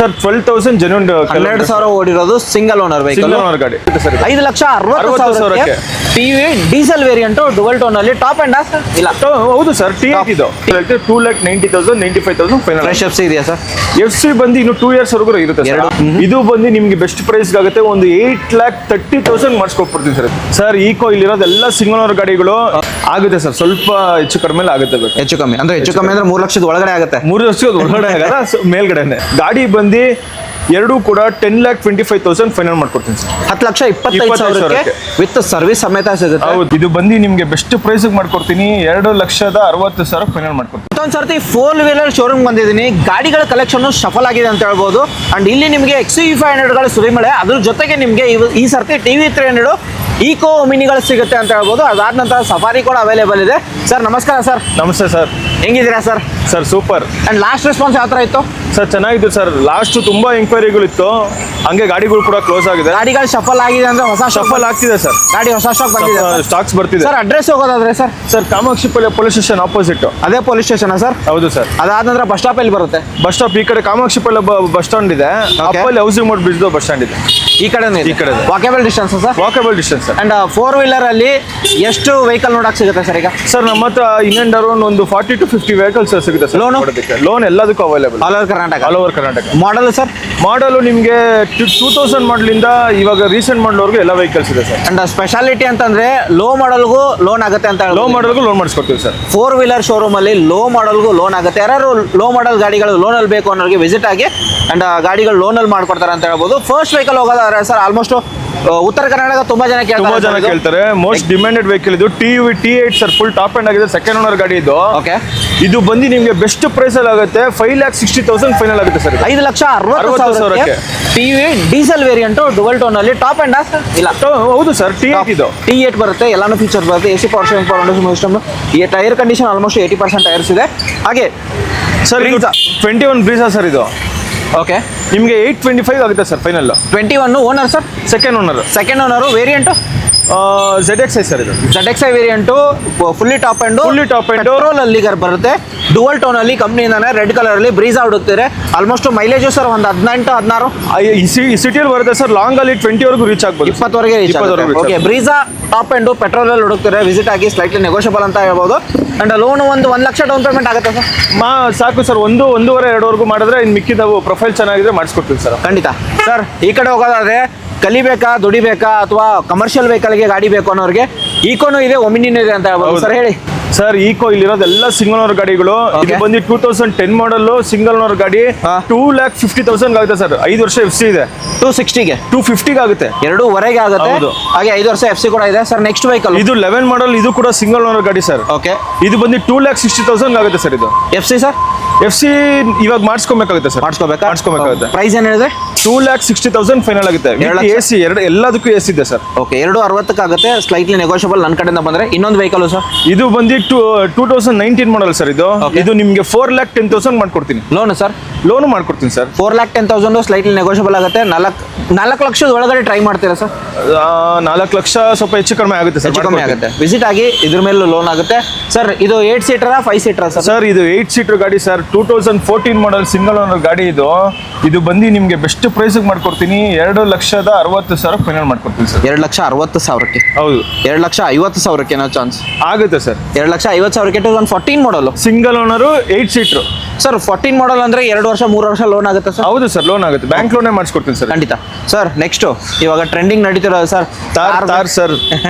Sir 12,000 genuine 12,000 ಓಡಿರೋದು single owner vehicle. Single owner ಗಾಡಿ 5,60,000 TV diesel variant dual tone ಅಲ್ಲಿ top end ಇಲ್ಲ ಹೌದು ಸರ್ T8 ಇದು 2,90,000 95,000 ಫೈನಲ್. ಫ್ರೆಶ್ ಎಫ್ಸಿ ಇದೆಯಾ ಸರ್? FC ಬಂದು ಇನ್ನು 2 years ವರೆಗೂ ಇರುತ್ತೆ ಸರ್. ಇದು ಬಂದು ನಿಮ್ಗೆ ಬೆಸ್ಟ್ ಪ್ರೈಸ್ ಆಗುತ್ತೆ, ಒಂದು 8,30,000 ಮಾಡಿಸ್ಕೊಟ್ಬಿಡ್ತೀನಿ ಸರ್. ಸರ್ ಈಕೋ ಇಲ್ಲಿರೋದೆಲ್ಲ ಸಿಂಗಲ್ ಓನರ್ ಗಾಡಿಗಳು ಆಗುತ್ತೆ ಸರ್, ಸ್ವಲ್ಪ ಹೆಚ್ಚು ಕಡಿಮೆ ಆಗುತ್ತೆ. ಹೆಚ್ಚು ಕಮ್ಮಿ ಅಂದ್ರೆ 3 ಲಕ್ಷದ ಒಳಗಡೆ ಆಗುತ್ತೆ. 3 ವರ್ಷದ ಒಳಗಡೆ ಆಗಲ್ಲ, ಮೇಲ್ಗಡೆನೆ. ಗಾಡಿ ಬಂದು ಎರಡು ಕೂಡ 10,25,000 ಫೈನಲ್ ಮಾಡ್ಕೊಡ್ತೀನಿ ಸರ್. 10,25,000 ವಿತ್ ಸರ್ವಿಸ್ ಸಮೇತ ಸಿಗುತ್ತೆ. ಹೌದು, ಇದು ಬಂದು ನಿಮ್ಗೆ ಬೆಸ್ಟ್ ಪ್ರೈಸ್ ಮಾಡ್ಕೊಡ್ತೀನಿ. 2,60,000 ಫೈನಲ್ ಮಾಡ್ಕೊಡ್ತೀನಿ. ಒಂದು ಸರ್ತಿ 4 ವೀಲರ್ ಶೋರೂಮ್ ಬಂದಿದ್ದೀನಿ. ಗಾಡಿಗಳ ಕಲೆಕ್ಷನ್ ಶಫಲ್ ಆಗಿದೆ ಅಂತ ಹೇಳ್ಬೋದು. ಅಂಡ್ ಇಲ್ಲಿ ನಿಮಗೆ XUV500ಗಳ ಸುರಿಮಳೆ, ಅದ್ರ ಜೊತೆಗೆ ನಿಮಗೆ ಈ ಸರ್ತಿ TV300 ಈಕೋ ಮಿನಿಗಳು ಸಿಗುತ್ತೆ ಅಂತ ಹೇಳ್ಬೋದು. ಅದಾದ ನಂತರ ಸಫಾರಿ ಕೂಡ ಅವೈಲೇಬಲ್ ಇದೆ. ಸರ್ ನಮಸ್ಕಾರ ಸರ್. ನಮಸ್ತೆ ಸರ್, ಹೆಂಗಿದ್ದೀರಾ sir? Sir super. And last response ಯಾವ ಥರ ಇತ್ತು ಸರ್? ಚೆನ್ನಾಗಿತ್ತು ಸರ್. ಲಾಸ್ಟ್ ತುಂಬಾ ಎಂಕ್ವೈರಿಗಳಿತ್ತು, ಹಂಗೆ ಗಾಡಿಗಳು ಕೂಡ ಕ್ಲೋಸ್ ಆಗಿದೆ. ಗಾಡಿಗಳು ಶಫಲ್ ಆಗಿದೆ ಅಂದ್ರೆ ಹೊಸ ಶಫಲ್ ಆಗ್ತಿದೆ ಸರ್. ಗಾಡಿ ಹೊಸ ಸ್ಟಾಕ್ ಬಂದಿದೆ, ಸ್ಟಾಕ್ಸ್ ಬರ್ತಿದೆ ಸರ್. ಅಡ್ರೆಸ್ ಹೋಗೋದಾದ್ರೆ sir? Sir Kamakshipalya police station opposite. ಅದೇ ಪೊಲೀಸ್ ಸ್ಟೇಷನ್ ಸರ್? ಹೌದು ಸರ್. ಅದಾದ ನಂತರ ಬಸ್ ಸ್ಟಾಪ್ ಎಲ್ಲಿ ಬರುತ್ತೆ? ಬಸ್ ಸ್ಟಾಪ್ ಈ ಕಡೆ ಕಾಮಾಕ್ಷಿಪಲ್ಲಿ ಬಸ್ ಸ್ಟಾಂಡ್ ಇದೆ, ಅಪ್ಪಲ್ಲಿ housing board bridge bus stand ಇದೆ. ಈ ಕಡೆ walkable distance sir? Walkable distance sir. And 4 wheeler ಅಲ್ಲಿ ಎಷ್ಟು ವೆಹಿಕಲ್ ನೋಡಕ್ ಸಿಗುತ್ತೆ ಸರ್ ಈಗ? ಸರ್ ನಮ್ಮ ಹತ್ರ ಇನ್ ಅಂಡ್ ಅರೌಂಡ್ ಒಂದು 40 to 50 ವೆಹಿಕಲ್ಸ್ ಸಿಗುತ್ತೆ ಸರ್. ಲೋನ್ ಎಲ್ಲದಕ್ಕೂ available all over Karnataka. Model sir? ಮಾಡಲು ನಿಮಗೆ 2000 ಮಾಡಲಿಂದ ಇವಾಗ ರೀಸೆಂಟ್ ಮಾಡಲ್ವರೆಗೂ ಎಲ್ಲ ವೆಹಿಕಲ್ಸ್ ಇದೆ ಸರ್. ಅಂಡ್ ಸ್ಪೆಷಾಲಿಟಿ ಅಂತಂದ್ರೆ ಲೋ ಮಾಡಲ್ಗೂ ಲೋನ್ ಆಗುತ್ತೆ ಅಂತ. ಲೋ ಮಾಡಲ್ಗೂ ಲೋನ್ ಮಾಡಿಸ್ಕೊಡ್ತೀವಿ ಸರ್. 4 ವೀಲರ್ ಶೋರೂಮ್ ಅಲ್ಲಿ ಲೋ ಮಾಡಲ್ಗೂ ಲೋನ್ ಆಗುತ್ತೆ. ಯಾರು ಲೋ ಮಾಡಲ್ ಗಾಡಿಗಳು ಲೋನ್ ಅಲ್ಲಿ ಬೇಕು ಅನ್ನೋರಿಗೆ ವಿಸಿಟ್ ಆಗಿ ಅಂಡ್ ಗಾಡಿಗಳು ಲೋನ್ ಅಲ್ಲಿ ಮಾಡ್ಕೊಡ್ತಾರೆ ಅಂತ ಹೇಳ್ಬೋದು. ಫಸ್ಟ್ ವೆಹಿಕಲ್ ಹೋಗೋದಾದ್ರೆ ಸರ್ ಆಲ್ಮೋಸ್ಟ್ ಉತ್ತರ ಕರ್ನಾಟಕ ತುಂಬಾ ಜನ ಕೇಳ್ತಾರೆ. ಮೋಸ್ಟ್ ಡಿಮ್ಯಾಂಡೆಡ್ ವೆಹಿಕಲ್ ಇದು T8 sir. Full top and ಆಗಿದೆ, ಸೆಕೆಂಡ್ ಓನರ್ ಗಾಡಿ ಇದು. ಓಕೆ, ಇದು ಬಂದು ನಿಮಗೆ ಬೆಸ್ಟ್ ಪ್ರೈಸ್ ಅಲ್ಲಿ ಆಗುತ್ತೆ. 5,60,000 ಫೈನಲ್ ಆಗುತ್ತೆ sir. 5,60,000 TV diesel variant dual tone ಅಲ್ಲಿ ಟಾಪ್ ಅಂಡ್ ಇಲ್ಲ ಹೌದು ಸರ್. T8 ಇದು T8 ಬರುತ್ತೆ, ಎಲ್ಲಾನು ಫೀಚರ್ಸ್ ಬರುತ್ತೆ. AC power steering, power window system, ಈ ಟೈರ್ ಕಂಡೀಷನ್ ಆಲ್ಮೋಸ್ಟ್ 80% ಟೈರ್ಸ್ ಇದೆ. ಹಾಗೆ ಸರ್ 21 ಬ್ರೀಸಾ ಸರ್ ಇದು. ಓಕೆ, ನಿಮಗೆ 825 ಆಗುತ್ತೆ sir final. 21 owner sir? Second owner. Variant ZXi sir. ಇದು ZXi variant, fully top and petrol ಅಲ್ಲಿ ಬರುತ್ತೆ. ಡುವಲ್ ಟೋನ್ ಅಲ್ಲಿ ಕಂಪ್ನಿಯಿಂದಾನೆ ರೆಡ್ ಕಲರ್ ಅಲ್ಲಿ ಬ್ರೀಸಾ ಹುಡುಕ್ತಿದೆ. ಆಲ್ಮೋಸ್ಟ್ ಮೈಲೇಜ್ ಸರ್ ಒಂದು 18-16 ಈ ಸಿಟಿಯಲ್ಲಿ ಬರುತ್ತೆ ಸರ್. ಲಾಂಗ್ ಅಲ್ಲಿ 20 ವರೆಗೂ ರೀಚ್ ಆಗ್ಬೋದು, 20ವರೆಗೆ ರೀಚ್ ಆಗುತ್ತೆ. Okay, Brezza top and petrol ಅಲ್ಲಿ ಹುಡುಕ್ತಿದೆ. ವಿಸಿಟ್ ಆಗಿ, ಸ್ಲೈಟ್ಲಿ ನೆಗೋಷಿಯಬಲ್ ಅಂತ ಹೇಳ್ಬೋದು. ಅಂಡ್ ಲೋನ್ ಒಂದು 1 ಲಕ್ಷ ಡೌನ್ ಪೇಮೆಂಟ್ ಆಗುತ್ತೆ ಸರ್. ಸಾಕು ಸರ್. 1-1.5-2 ಮಾಡಿದ್ರೆ ಇನ್ನು ಮಿಕ್ಕಿದವು ಪ್ರೊಫೈಲ್ ಚೆನ್ನಾಗಿದ್ರೆ ಮಾಡಿಸ್ಕೊಡ್ತೀವಿ ಸರ್. ಖಂಡಿತ ಸರ್. ಈ ಕಡೆ ಹೋಗೋದಾದ್ರೆ ಕಲಿಬೇಕಾ, ದುಡಿಬೇಕಾ, ಅಥವಾ ಕಮರ್ಷಿಯಲ್ ವೆಹಿಕಲ್ಗೆ ಗಾಡಿ ಬೇಕು ಅನ್ನೋರಿಗೆ ಈಕೋನು ಇದೆ, ಒಮಿನಿನೂ ಇದೆ ಅಂತ ಹೇಳ್ಬೋದು ಸರ್. ಹೇಳಿ ಸರ್. ಈಕೋ ಇಲ್ಲಿರೋದೆಲ್ಲ ಸಿಂಗಲ್ ಓನರ್ ಗಾಡಿಗಳು. ಇದು ಬಂದು 2010 ಮಾಡಲ್ ಸಿಂಗಲ್ ಓನರ್ ಗಾಡಿ. 2,50,000 ಆಗುತ್ತೆ ಸರ್. 5 ವರ್ಷ FC ಇದೆ. 260ಗೆ 250 ಆಗುತ್ತೆ, 2.5 ಆಗುತ್ತೆ. ಹಾಗೆ 5 ವರ್ಷ FC ಕೂಡ ಇದೆ ಸರ್. ನೆಕ್ಸ್ಟ್ ವೆಹಿಕಲ್ ಇದು 11 ಮಾಡಲ್, ಇದು ಕೂಡ ಸಿಂಗಲ್ ಓನರ್ ಗಾಡಿ ಸರ್. ಓಕೆ, ಇದು ಬಂದು 2,60,000 ಆಗುತ್ತೆ ಸರ್. ಇದು FC ಸರ್. FC ಇವಾಗ ಮಾಡಿಸ್ಕೊಬೇಕಾಗುತ್ತೆ ಸರ್. ಮಾಡಿಸ್ಕೋಬೇಕಾಗುತ್ತೆ. ಪ್ರೈಸ್ ಏನ್ ಹೇಳಿದ್ರೆ? 2,60,000 ಫೈನಲ್ ಆಗುತ್ತೆ. AC ಎಲ್ಲದಕ್ಕೂ AC ಇದೆ ಸರ್. ಓಕೆ, 260 ಆಗುತ್ತೆ, ಸ್ಲೈಟ್ಲಿ ನೆಗೋಷಿಯಬಲ್ ನನ್ನ ಕಡೆಯಿಂದ ಬಂದ್ರೆ. ಇನ್ನೊಂದು ವೆಹಿಕಲ್ ಸರ್, ಇದು ಬಂದು 2019 ಮಾಡಲ್ ಸರ್. ಇದು ನಿಮಗೆ 4,10,000 ಮಾಡ್ಕೊಡ್ತೀನಿ. Loan sir? ಲೋನ್ ಮಾಡ್ಕೊಡ್ತೀನಿ ಸರ್. 4,10,000 ಸ್ಲೈಟ್ಲಿ ನೆಗೋಷಿಯಬಲ್ ಆಗುತ್ತೆ. 4 ಲಕ್ಷದ ಒಳಗಡೆ ಟ್ರೈ ಮಾಡ್ತೀರಾ ಸರ್? 4 ಲಕ್ಷ ಸ್ವಲ್ಪ ಹೆಚ್ಚು ಕಡಿಮೆ ಆಗುತ್ತೆ ಸರ್. ಕಡಿಮೆ ಆಗುತ್ತೆ. ವಿಸಿಟ್ ಆಗಿ, ಇದ್ರ ಮೇಲೆ ಲೋನ್ ಆಗುತ್ತೆ ಸರ್. ಇದು 8 ಸೀಟರ್ 5 ಸೀಟರ್ ಸರ್? ಸರ್ ಇದು 8 ಸೀಟರ್ ಗಾಡಿ ಸರ್. 2014 ಮಾಡಲ್ ಸಿಂಗಲ್ ಓನರ್ ಗಾಡಿ ಇದು ಬಂದು ನಿಮಗೆ ಬೆಸ್ಟ್ ಪ್ರೈಸ್ ಮಾಡ್ಕೊಡ್ತೀನಿ. 2,60,000 ಫೈನಲ್ ಮಾಡ್ಕೊಡ್ತೀನಿ ಸರ್. 2,60,000ಕ್ಕೆ? ಹೌದು. 2,50,000ಕ್ಕೆ ಏನೋ ಚಾನ್ಸ್ ಆಗುತ್ತೆ ಸರ್. 2,50,000ಕ್ಕೆ 2014 model single owner 8 seater sir. 14 model ಅಂದ್ರೆ 2 ವರ್ಷ 3 ವರ್ಷ ಲೋನ್ ಆಗುತ್ತೆ ಸರ್? ಹೌದು ಸರ್, ಲೋನ್ ಆಗುತ್ತೆ. ಬ್ಯಾಂಕ್ ಲೋನೇ ಮಾಡಿಸ್ಕೊಡ್ತೀನಿ ಸರ್. ಖಂಡಿತ ಸರ್. ನೆಕ್ಸ್ಟ್ ಇವಾಗ ಟ್ರೆಂಡಿಂಗ್ ನಡೀತಿರೋದು ಸರ್ ತಾರ್ ಸರ್.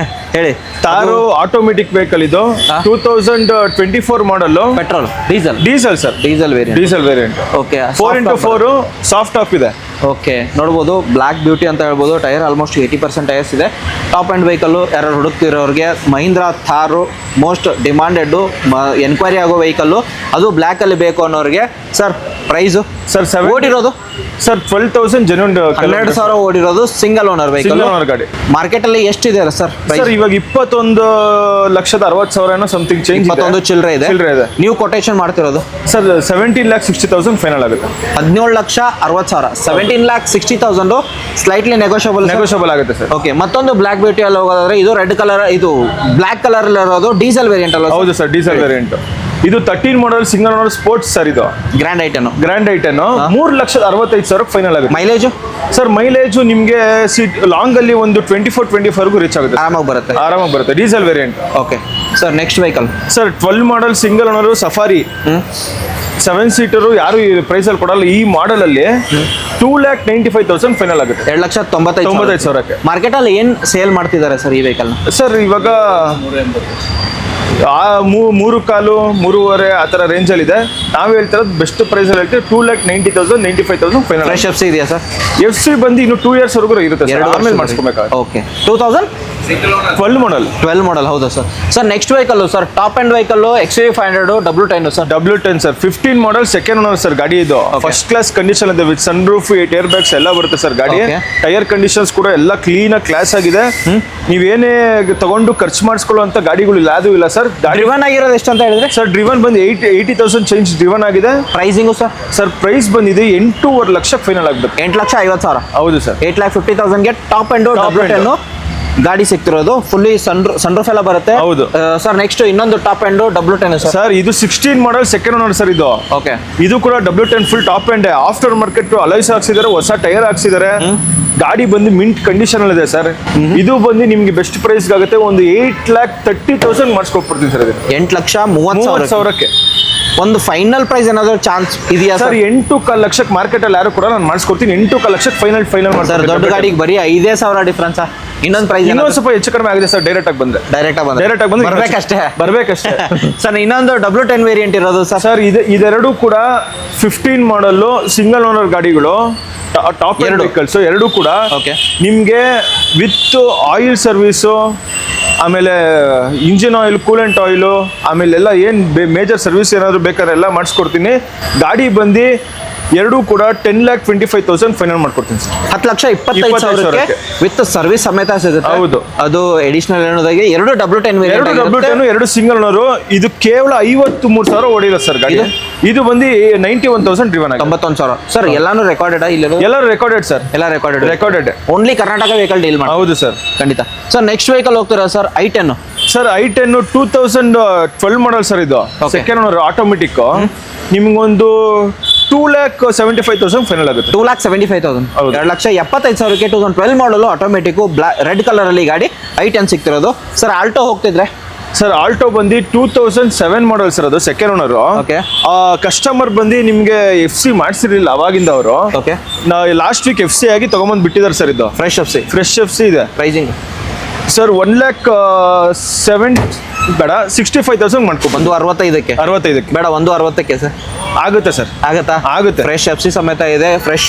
ಹೇಳಿ. ತಾರು ಆಟೋಮೆಟಿಕ್ ವೆಹಿಕಲ್ ಇದು. 2024 model. Petrol diesel sir? Diesel variant. Okay, 4x4 soft top ಇದೆ. ಓಕೆ, ನೋಡ್ಬೋದು ಬ್ಲ್ಯಾಕ್ ಬ್ಯೂಟಿ ಅಂತ ಹೇಳ್ಬೋದು. ಟೈರ್ ಆಲ್ಮೋಸ್ಟ್ 80% ಟೈರ್ಸ್ ಇದೆ. ಟಾಪ್ ಆ್ಯಂಡ್ ವೆಹಿಕಲ್ಲು ಯಾರು ಹುಡುಕ್ತಿರೋರಿಗೆ Mahindra Thar most demanded enquiry ಆಗೋ ವೆಹಿಕಲ್ಲು, ಅದು ಬ್ಲ್ಯಾಕಲ್ಲಿ ಬೇಕು ಅನ್ನೋರಿಗೆ. Sir price sir? ಓಡಿರೋದು ಸರ್ 12,000 ಜೆನ್ಯೂನ್ 12,000 ಓಡಿರೋದು ಸಿಂಗಲ್ ಓನರ್ ವೆಹಿಕಲ್ ಗಾಡಿ. ಮಾರ್ಕೆಟಲ್ಲಿ ಎಷ್ಟಿದೆ ಸರ್? ಸರ್ ಇವಾಗ 21,60,000 ಸಮಥಿಂಗ್ ಚೇಂಜ್. 21 ಚಿಲ್ಲರೆ ಇದೆ. ನೀವು ಕೊಟೇಶನ್ ಮಾಡ್ತಿರೋದು ಸರ್ 17,60,000 ಫೈನಲ್ ಆಗುತ್ತೆ. 17,60,000 17,60,000 ಸ್ಲೈಟ್ಲಿ ನೆಗೋಷಿಯಬಲ್ ಆಗುತ್ತೆ ಸರ್. ಓಕೆ, ಮತ್ತೊಂದು ಬ್ಲ್ಯಾಕ್ ಬ್ಯೂಟಿ ಅಲ್ಲಿ ಹೋಗೋದಾದ್ರೆ ಇದು ರೆಡ್ ಕಲರ್, ಇದು ಬ್ಲ್ಯಾಕ್ ಕಲರ್ ಇರೋದು ಡೀಸೆಲ್ ವೇರಿಯಂಟ್ ಅಲ್ಲ? ಹೌದು ಸರ್, ಡೀಸೆಲ್ ವೇರಿಯಂಟ್. ಇದು 13 model single owner sports sir. ಇದು grand i ten grand i ten 3,65,000 final ಆಗುತ್ತೆ. ಮೈಲೇಜ್ ಸರ್ ಮೈಲೇಜ್ ನಿಮಗೆ ಸೀಟ್ ಲಾಂಗ್ ಅಲ್ಲಿ ಒಂದು 24-25 ರೀಚ್ ಆಗುತ್ತೆ. ಆರಾಮಾಗಿ ಬರುತ್ತೆ diesel variant. Okay sir, next vehicle sir 12 model single owner Safari 7 seater ಯಾರು ಈ ಪ್ರೈಸ್ ಅಲ್ಲಿ ಕೊಡಲ್ಲ. ಈ ಮಾಡಲ್ ಅಲ್ಲಿ 2,95,000 ಫೈನಲ್ ಆಗುತ್ತೆ. 2,95,000 ಮಾರ್ಕೆಟ್ ಅಲ್ಲಿ ಏನ್ ಸೇಲ್ ಮಾಡ್ತಿದ್ದಾರೆ ಸರ್ ಈ ವೆಹಿಕಲ್? ಸರ್ ಇವಾಗ 3.25 3.5 ಆ ಥರ ರೇಂಜಲ್ಲಿ ಇದೆ. ನಾವು ಹೇಳ್ತಿರೋದು ಬೆಸ್ಟ್ ಪ್ರೈಸಲ್ಲಿ ಹೇಳ್ತೀವಿ 2,90,000 95,000 ಫೈನಲ್. ಫ್ರೆಶ್ ಎಫ್ ಸಿ ಇದೆಯಾ ಸರ್? ಎಫ್ ಸಿ ಬಂದು ಇನ್ನು 2 ಇಯರ್ಸ್ ವರೆಗೂ ಇರುತ್ತೆ ಸರ್, ಆಮೇಲೆ ಮಾಡಿಸ್ಕೋಬೇಕಾಗುತ್ತೆ. ಓಕೆ 2012 ಮಾಡಲ್ ಹೌದಾ sir? Sir next vehicle sir, top end vehicle XUV 500 W10 sir. W10 sir 15 model second owner sir. ಗಾಡಿ ಇದು ಫಸ್ಟ್ ಕ್ಲಾಸ್ ಕಂಡೀಷನ್ ಇದೆ with sunroof 8 airbags ಎಲ್ಲ ಬರುತ್ತೆ ಸರ್. ಗಾಡಿ ಟೈರ್ ಕಂಡೀಷನ್ಸ್ ಕೂಡ ಎಲ್ಲ ಕ್ಲೀನ್ ಆಗಿ ಕ್ಲಾಸ್ ಆಗಿದೆ. ನೀವೇನೇ ತಗೊಂಡು ಖರ್ಚು ಮಾಡಿಸ್ಕೊಳ್ಳುವಂತ ಗಾಡಿಗಳು ಇಲ್ಲ, ಅದು ಇಲ್ಲ ಸರ್. ಡ್ರಿವನ್ ಆಗಿರೋದು ಎಷ್ಟು ಅಂತ ಹೇಳಿದ್ರೆ ಸರ್? ಡ್ರಿವನ್ ಬಂದು 80,000 ಚೇಂಜ್ ಡ್ರಿವನ್ ಆಗಿದೆ. Pricing sir? ಸರ್ ಪ್ರೈಸ್ ಬಂದಿದೆ 8.5 ಲಕ್ಷ ಫೈನಲ್ ಆಗಬೇಕು. 8,50,000. ಹೌದು ಸರ್, 8,50,000ಗೆ ಟಾಪ್ ಅಂಡ್ W10 ಗಾಡಿ ಸಿಗ್ತಿರೋದು. ಫುಲ್ಲಿ ಸನ್ರೂಫ್ ಎಲ್ಲ ಬರುತ್ತೆ. ಹೌದು ಸರ್. ನೆಕ್ಸ್ಟ್ ಇನ್ನೊಂದು ಟಾಪ್ ಅಂಡ್ W10 ಸರ್. ಇದು 16 ಮಾಡಲ್ ಸೆಕೆಂಡ್ ಓನರ್ ಸರ್. ಇದು ಓಕೆ, ಇದು ಕೂಡ W10 full top end after market alloys ಹಾಕ್ಸಿದ್ದಾರೆ, ಹೊಸ ಟೈರ್ ಹಾಕ್ಸಿದ್ದಾರೆ. ಗಾಡಿ ಬಂದು ಮಿಂಟ್ ಕಂಡೀಷನ್ ಇದೆ ಸರ್. ಇದು ಬಂದು ನಿಮ್ಗೆ ಬೆಸ್ಟ್ ಪ್ರೈಸ್ ಆಗುತ್ತೆ. ಒಂದು 8,30,000 ಮಾಡಿಸ್ಕೊಟ್ಬಿಡ್ತೀನಿ ಸರ್. 8,30,000ಕ್ಕೆ ಒಂದು ಫೈನಲ್ ಪ್ರೈಸ್ ಏನಾದ್ರು ಚಾನ್ಸ್ ಇದೆಯಾ ಸರ್? 8.25 ಲಕ್ಷಕ್ಕೆ ಮಾರ್ಕೆಟ್ ಅಲ್ಲಿ ಯಾರು ಕೂಡ ನಾನು ಮಾಡಿಸ್ಕೊಡ್ತೀನಿ. 8.25 ಲಕ್ಷಕ್ಕೆ ಫೈನಲ್ ಮಾಡ್ತಾರೆ. ದೊಡ್ಡ ಗಾಡಿಗೆ ಬರೀ 5,000 ಡಿಫ್ರೆನ್ಸ್. ಇನ್ನೊಂದು ಪ್ರೈಸ್ ಇನ್ನೊಂದು ಸ್ವಲ್ಪ ಹೆಚ್ಚು ಕಡಿಮೆ ಆಗಿದೆ ಸರ್. ಡೈರೆಕ್ಟ್ ಆಗಿ ಬಂದ್ರೆ ಬರ್ಬೇಕಷ್ಟೇ ಸರ್. ಇನ್ನೊಂದು W10 ವೇರಿಯಂಟ್ ಇರೋದು ಸರ್. ಸರ್ ಇದೆರಡು ಕೂಡ 15 ಮಾಡಲ್ ಸಿಂಗಲ್ ಓನರ್ ಗಾಡಿಗಳು, ಟಾಪ್ ಎಂಡ್ ವೆಹಿಕಲ್ಸ್ ಎರಡು ಕೂಡ. ನಿಮ್ಗೆ ವಿತ್ ಆಯಿಲ್ ಸರ್ವಿಸು, ಆಮೇಲೆ ಇಂಜಿನ್ ಆಯಿಲ್, ಕೂಲೆಂಟ್ ಆಯಿಲು, ಆಮೇಲೆ ಎಲ್ಲ ಏನು ಮೇಜರ್ ಸರ್ವಿಸ್ ಏನಾದ್ರು ಬೇಕಾದ್ರೆ ಎಲ್ಲ ಮಾಡಿಸ್ಕೊಡ್ತೀನಿ. ಗಾಡಿ ಬಂದು ಎರಡೂ ಕೂಡ 10,25,000 ಫೈನಲ್ ಮಾಡ್ಕೊಡ್ತೀನಿ ಸರ್. 10,25,000 ವಿತ್ ಸರ್ವಿಸ್ ಸಮೇತ ಸಿಗುತ್ತೆ. ಹೌದು, ಅದು ಅಡಿಷನಲ್ ಏನೋದಾಗಿ ಎರಡು W10 ಎರಡು ಸಿಂಗಲ್ ಓನರು. ಇದು ಕೇವಲ 53,000 ಓಡಿಲ್ಲ ಸರ್ ಗಾಡಿ. ಇದು ಬಂದು 91,000 ಡ್ರಿವನ್ ಆಗಿದೆ. 91,000 ಸರ್. ಎಲ್ಲಾನು ರೆಕಾರ್ಡೆಡ್? ಎಲ್ಲರೂ ರೆಕಾರ್ಡೆಡ್ ಸರ್. ಎಲ್ಲ recorded. Only Karnataka vehicle deal ಮಾಡಿ. ಹೌದು ಸರ್, ಖಂಡಿತ ಸರ್. ನೆಕ್ಸ್ಟ್ ವೆಹಿಕಲ್ ಹೋಗ್ತೀರಾ sir? I10 sir. I10 2012 model sir. ಇದು ಸೆಕೆಂಡ್ ಓನರ್ ಆಟೋಮೆಟಿಕ್. ನಿಮ್ಗೊಂದು 2,75,000 ಫೈನಲ್ ಆಗುತ್ತೆ. 2,75,000 2,75,000ಕ್ಕೆ 2012 ಮಾಡಲು ಆಟೋಮೆಟಿಕ್ ರೆಡ್ ಕಲರ್ ಅಲ್ಲಿ ಗಾಡಿ I10 ಸಿಗ್ತಿರೋದು ಸರ್. ಆಲ್ಟೋ ಹೋಗ್ತಿದ್ರೆ ಸರ್? ಆಲ್ಟೋ ಬಂದು 2007 ಮಾಡಲ್ ಸರ್. ಅದು ಸೆಕೆಂಡ್ ಓನರ್. ಕಸ್ಟಮರ್ ಬಂದು ನಿಮ್ಗೆ FC ಮಾಡಿಸಿರ್ಲಿಲ್ಲ ಅವಾಗಿಂದ ಅವರು. ಲಾಸ್ಟ್ ವೀಕ್ FC ಆಗಿ ತಗೊಂಬಂದು ಬಿಟ್ಟಿದ್ದಾರೆ ಸರ್. ಇದು ಫ್ರೆಶ್ FC ಇದೆ. ಪ್ರೈಸಿಂಗ್ ಸರ್ 1,07,000 ಬೇಡ, 65,000 ಮಾಡ್ಕೊ. ಒಂದು 65ಕ್ಕೆ ಬೇಡ, ಒಂದು 60ಕ್ಕೆ ಸರ್ ಆಗುತ್ತೆ ಸರ್. ಆಗುತ್ತೆ. ಫ್ರೆಶ್ FC ಸಮೇತ ಇದೆ. ಫ್ರೆಶ್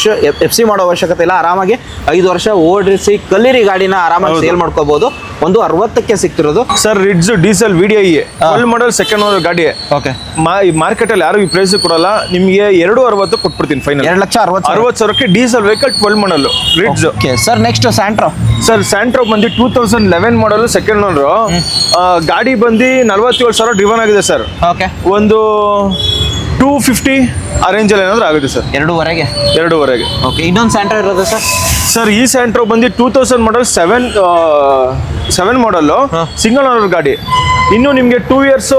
FC ಮಾಡೋ ಅವಶ್ಯಕತೆ ಇಲ್ಲ. ಆರಾಮಾಗಿ 5 ವರ್ಷ ಓಡಿಸಿ ಕಲೀರಿ ಗಾಡಿನ ಆರಾಮಾಗಿ ಸೇಲ್ ಮಾಡ್ಕೋಬಹುದು. ಒಂದು 60ಕ್ಕೆ ಸಿಗ್ತಿರೋದು ಸರ್. Ritz diesel VDI 12 model second owner ಗಾಡಿ. ಮಾರ್ಕೆಟ್ ಅಲ್ಲಿ ಯಾರು ಈ ಪ್ರೈಸ್ ಕೊಡಲ್ಲ. ನಿಮ್ಗೆ 2,60 ಕೊಟ್ಬಿಡ್ತೀನಿ ಫೈನಲ್. 2,60,000ಕ್ಕೆ diesel vehicle 12 model Ritz. Sir next Santro sir. Santro ಬಂದು 2011 ಮಾಡಲ್ ಸೆಕೆಂಡ್ ಓನರ್. ಗಾಡಿ ಬಂದು 47,000 ಡ್ರಿವನ್ ಆಗಿದೆ ಸರ್. ಒಂದು 250 ಆ ರೇಂಜಲ್ಲಿ ಏನಾದರೂ ಆಗುತ್ತೆ ಸರ್. 2.5 ಓಕೆ. ಇನ್ನೊಂದು ಸ್ಯಾಂಟ್ರೋ ಇರೋದು ಸರ್? ಸರ್ ಈ ಸ್ಯಾಂಟ್ರೋ ಬಂದು 2000 ಮಾಡಲ್ 7 ಮಾಡಲ್ಲು ಸಿಂಗಲ್ ಓನರ್ ಗಾಡಿ. ಇನ್ನು ನಿಮಗೆ 2 ಇಯರ್ಸ್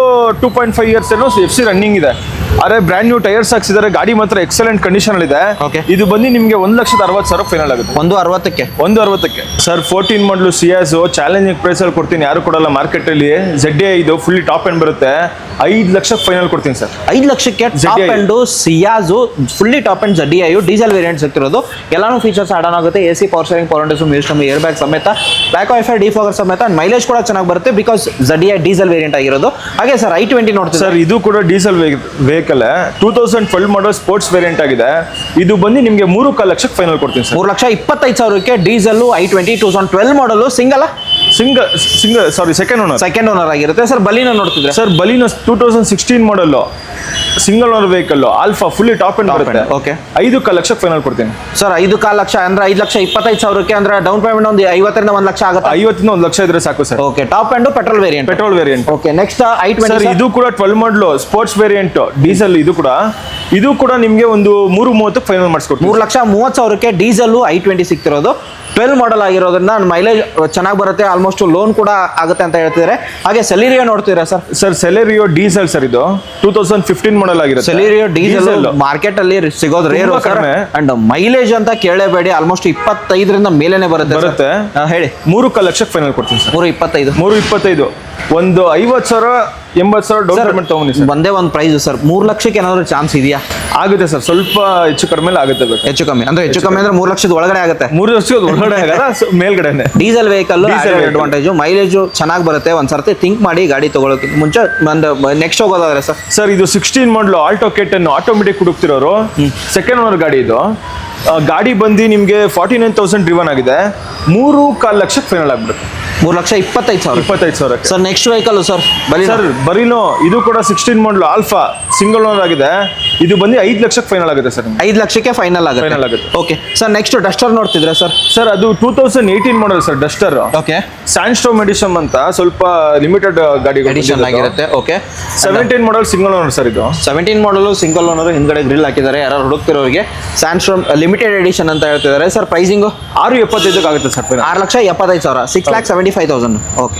2.5 ಇಯರ್ಸ್ ಏನೋ FC ರನ್ನಿಂಗ್ ಇದೆ. ಅರೆ ಬ್ರ್ಯಾಂಡ್ ನ್ಯೂ ಟೈರ್ಸ್ ಹಾಕ್ಸಿದ್ದಾರೆ. ಗಾಡಿ ಮಾತ್ರ ಎಕ್ಸಲೆಂಟ್ ಕಂಡೀಷನ್ ಅಲ್ಲಿ ಇದೆ. ಇದು ಬಂದು ನಿಮಗೆ 1,60,000 ಫೈನಲ್ ಆಗುತ್ತೆ. 160ಕ್ಕೆ ಸರ್. 14 ಮಾಡಲು ಸಿಯಾಸ್ ಚಾಲೆಂಜಿಂಗ್ ಪ್ರೈಸ್ ಅಲ್ಲಿ ಕೊಡ್ತೀನಿ. ಯಾರು ಕೊಡಲ್ಲ ಮಾರ್ಕೆಟ್ ಅಲ್ಲಿ. ZDI ಇದು ಫುಲ್ಲಿ ಟಾಪ್ ಎಂಡ್ ಬರುತ್ತೆ. 5 ಲಕ್ಷ ಫೈನಲ್ ಕೊಡ್ತೀನಿ ಸರ್. 5 ಲಕ್ಷಕ್ಕೆ top end Ciaz fully top end ZDI diesel variant ಸಿಗ್ತಿರೋದು. ಎಲ್ಲಾನು ಫೀಚರ್ಸ್ ಆಡ್ ಆನ್ ಆಗುತ್ತೆ. AC power steering, power windows, music system, air bag ಸಮೇತ, ಬ್ಯಾಕ್ ವೈಫೈ, ಡಿಫಾಗರ್ ಸಮೇತ. ಮೈಲೇಜ್ ಕೂಡ ಚೆನ್ನಾಗಿ ಬರುತ್ತೆ ಬಿಕಾಸ್ ZDI ಡೀಸೆಲ್ ವೇರಿಯಂಟ್ ಆಗಿರೋದು. ಹಾಗೆ ಸರ್ I20 ನೋಡ್ತೀವಿ ಸರ್. ಇದು ಕೂಡ ಡೀಸೆಲ್ ವೆಹಿಕಲ್ 2012 ಮಾಡಲ್ ಸ್ಪೋರ್ಟ್ಸ್ ವೇರಿಯಂಟ್ ಆಗಿದೆ. ಇದು ಬಂದು ನಿಮಗೆ 3.25 ಲಕ್ಷಕ್ಕೆ ಫೈನಲ್ ಕೊಡ್ತೀನಿ ಸರ್. 3,25,000ಕ್ಕೆ ಡೀಸೆಲ್ I20 2012 ಮಾಡಲು ಸಿಂಗಲ್ ಸೆಕೆಂಡ್ ಓನರ್ ಆಗಿರುತ್ತೆ ಸರ್. ಬಲಿನೋ ನೋಡ್ತಿದ್ರೆ ಸರ್? ಬಲಿನೋ 2016 ಮಾಡಲ್ single owner vehicle alpha fully top end ಬರುತ್ತೆ. 5.25 ಲಕ್ಷಕ್ಕೆ ಫೈನಲ್ ಕೊಡ್ತೀನಿ ಸರ್. 5.25 ಲಕ್ಷ ಅಂದ್ರೆ 5,25,000ಕ್ಕೆ ಅಂದ್ರೆ ಡೌನ್ ಪೇಮೆಂಟ್ ಒಂದು 50ರಿಂದ 1 ಲಕ್ಷ ಆಗುತ್ತೆ. 50ರಿಂದ 1 ಲಕ್ಷ ಇದ್ರೆ ಸಾಕು sir. Okay. Top end petrol variant. Okay. Next I20 ಇದು ಕೂಡ 12 ಮಾಡಲು ಸ್ಪೋರ್ಟ್ಸ್ ವೇರಿಯಂಟ್ ಡೀಸೆಲ್. ಇದು ಕೂಡ ಇದು ಕೂಡ ನಿಮ್ಗೆ ಒಂದು 3:30 ಫೈನಲ್ ಮಾಡಿಸ್ಕೊಡ್ತೀವಿ. 3,30,000ಕ್ಕೆ diesel i20 ಸಿಗ್ತಿರೋದು. 12 ಮಾಡಲ್ ಆಗಿರೋದ್ರಿಂದ ಮೈಲೇಜ್ ಚೆನ್ನಾಗಿ ಬರುತ್ತೆ, ಆಲ್ಮೋಸ್ಟ್ ಲೋನ್ ಕೂಡ ಆಗುತ್ತೆ ಅಂತ ಹೇಳ್ತಿದ್ದಾರೆ. ಹಾಗೆ ಸೆಲೆರಿಯೋ ನೋಡ್ತೀರಾ sir? Sir Celerio diesel sir, ಇದು 2015 ಮಾಡಲ್ ಆಗಿರುತ್ತೆ. ಸೆಲೆರಿಯೋ ಡೀಸೆಲ್ ಮಾರ್ಕೆಟ್ ಅಲ್ಲಿ ಸಿಗೋದು ರೇರ್ ಕಡಿಮೆ. ಅಂಡ್ ಮೈಲೇಜ್ ಅಂತ ಕೇಳಬೇಡಿ, ಆಲ್ಮೋಸ್ಟ್ 25ರಿಂದ ಮೇಲೇನೆ ಬರುತ್ತೆ. ಹೇಳಿ. 3 ಲಕ್ಷಕ್ಕೆ ಫೈನಲ್ ಕೊಡ್ತೀನಿ ಸರ್. 325. 325 ಒಂದು 50,000 80,000 ಡೌನ್ ಪೇಮೆಂಟ್ ತಗೊಂಡಿ ಸರ್. ಒಂದೇ ಒಂದು ಪ್ರೈಸ್ ಸರ್. 3 ಲಕ್ಷಕ್ಕೆ ಏನಾದ್ರು ಚಾನ್ಸ್ ಇದೆಯಾ? ಆಗುತ್ತೆ ಸರ್, ಸ್ವಲ್ಪ ಹೆಚ್ಚು ಕಡಿಮೆ ಆಗುತ್ತೆ. ಹೆಚ್ಚು ಕಮ್ಮಿ ಅಂದ್ರೆ 3 ಲಕ್ಷದ ಒಳಗಡೆ ಆಗುತ್ತೆ. 3 ಲಕ್ಷದ ಒಳಗಡೆ ಆಗಲ್ಲ, ಮೇಲ್ಗಡೆನೆ. ಡೀಸೆಲ್ ವೆಹಿಕಲ್ ಅಡ್ವಾಂಟೇಜ್, ಮೈಲೇಜ್ ಚೆನ್ನಾಗಿ ಬರುತ್ತೆ. ಒಂದ್ಸರ್ತಿ ಥಿಂಕ್ ಮಾಡಿ ಗಾಡಿ ತಗೊಳ್ಳೋಕೆ ಮುಂಚೆ. ಒಂದು ನೆಕ್ಸ್ಟ್ ಹೋಗೋದಾದ್ರೆ ಸರ್ ಇದು 16 ಮಾಡಲು ಆಲ್ಟೋ K10 ಆಟೋಮೆಟಿಕ್ ಹುಡುಕ್ತಿರೋರು, ಸೆಕೆಂಡ್ ಓನರ್ ಗಾಡಿ ಇದು. ಗಾಡಿ ಬಂದು ನಿಮಗೆ 49,000 ಡ್ರಿವನ್ ಆಗಿದೆ. 3.25 ಲಕ್ಷಕ್ಕೆ ಫೈನಲ್ ಆಗ್ಬಿಡುತ್ತೆ. 3,25,000. 25,000 sir next vehicle sir sir Baleno, ಇದು ಕೂಡ 16 ಮಾಡಲು ಆಲ್ಫಾ ಸಿಂಗಲ್ ಓನರ್ ಆಗಿದೆ. ಇದು ಬಂದು 5 ಲಕ್ಷಕ್ಕೆ ಫೈನಲ್ ಆಗುತ್ತೆ ಸರ್. 5 ಲಕ್ಷಕ್ಕೆ ಫೈನಲ್ ಆಗುತ್ತೆ. ಓಕೆ ಸರ್, ನೆಕ್ಸ್ಟ್ ಡಸ್ಟರ್ ನೋಡ್ತಿದ್ರೆ ಸರ್? ಸರ್ ಅದು 2018 model sir, Duster. Okay. Sandstorm edition ಅಂತ ಸ್ವಲ್ಪ ಲಿಮಿಟೆಡ್ ಗಾಡಿ ಎಡಿಷನ್ ಆಗಿರುತ್ತೆ. Okay. 17 model single owner sir ಇದು. 17 ಮಾಡಲ್ ಸಿಂಗಲ್ ಓನರ್, ಹಿಂದ್ಗಡೆ ಗ್ರಿಲ್ ಹಾಕಿದ್ದಾರೆ. ಯಾರು ಹುಡುಕ್ತಿರೋರಿಗೆ ಸ್ಯಾಂಡ್ಸ್ಟೋಮ್ ಲಿಮಿಟೆಡ್ ಎಡಿಷನ್ ಅಂತ ಹೇಳ್ತಿದ್ದಾರೆ. ಸರ್ ಪ್ರೈಸಿಂಗು 6.75 ಆಗುತ್ತೆ ಸರ್. 6,75,000. 6,75,000. ಓಕೆ.